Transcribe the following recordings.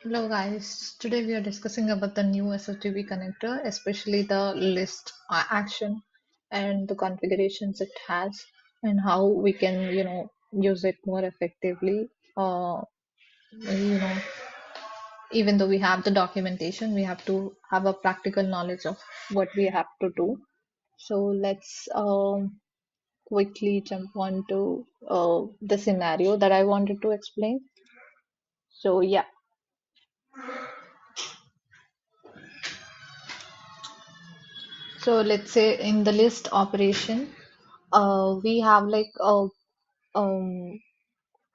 Hello guys, today we are discussing about the new Sftp connector, especially the list action and the configurations it has and how we can, use it more effectively. You know, Even though we have the documentation, we have to have a practical knowledge of what we have to do. So let's quickly jump on to the scenario that I wanted to explain. So yeah, so let's say in the list operation, we have like um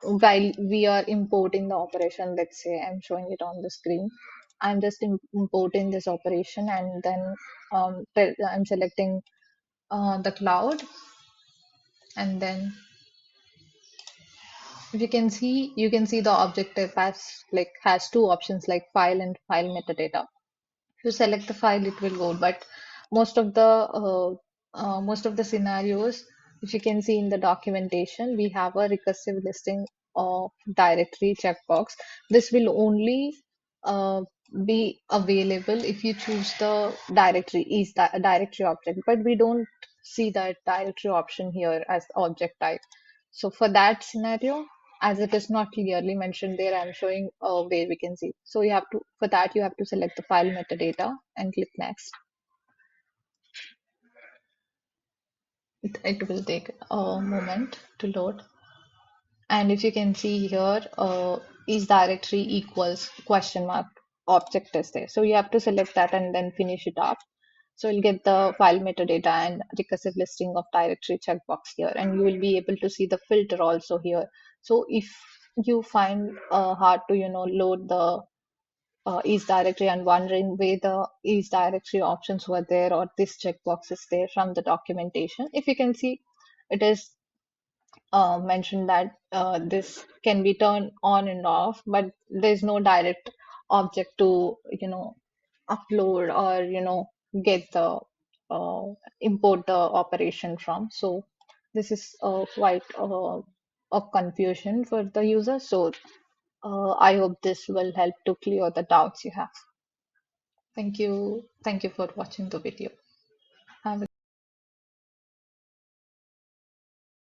while we are importing the operation, let's say I'm showing it on the screen. I'm just importing this operation and then I'm selecting the cloud, and then if you can see the objective has two options like file and file metadata. If you select the file, it will go. But most of the scenarios, if you can see in the documentation, we have a recursive listing of directory checkbox. This will only uh, be available if you choose the directory object, but we don't see that directory option here as the object type. So for that scenario, as it is not clearly mentioned there, I'm showing where we can see. So you have to, for that, you have to select the file metadata and click next. It will take a moment to load. And if you can see here, is directory equals question mark object is there. So you have to select that and then finish it up. So you'll get the file metadata and recursive listing of directory checkbox here, and you will be able to see the filter also here. So if you find hard to load the is directory and wondering where the is directory options were there or this checkbox is there from the documentation, if you can see, it is mentioned that this can be turned on and off, but there's no direct object to upload or get the uh, import the operation from. So this is quite a confusion for the user. So I hope this will help to clear the doubts you have. Thank you for watching the video.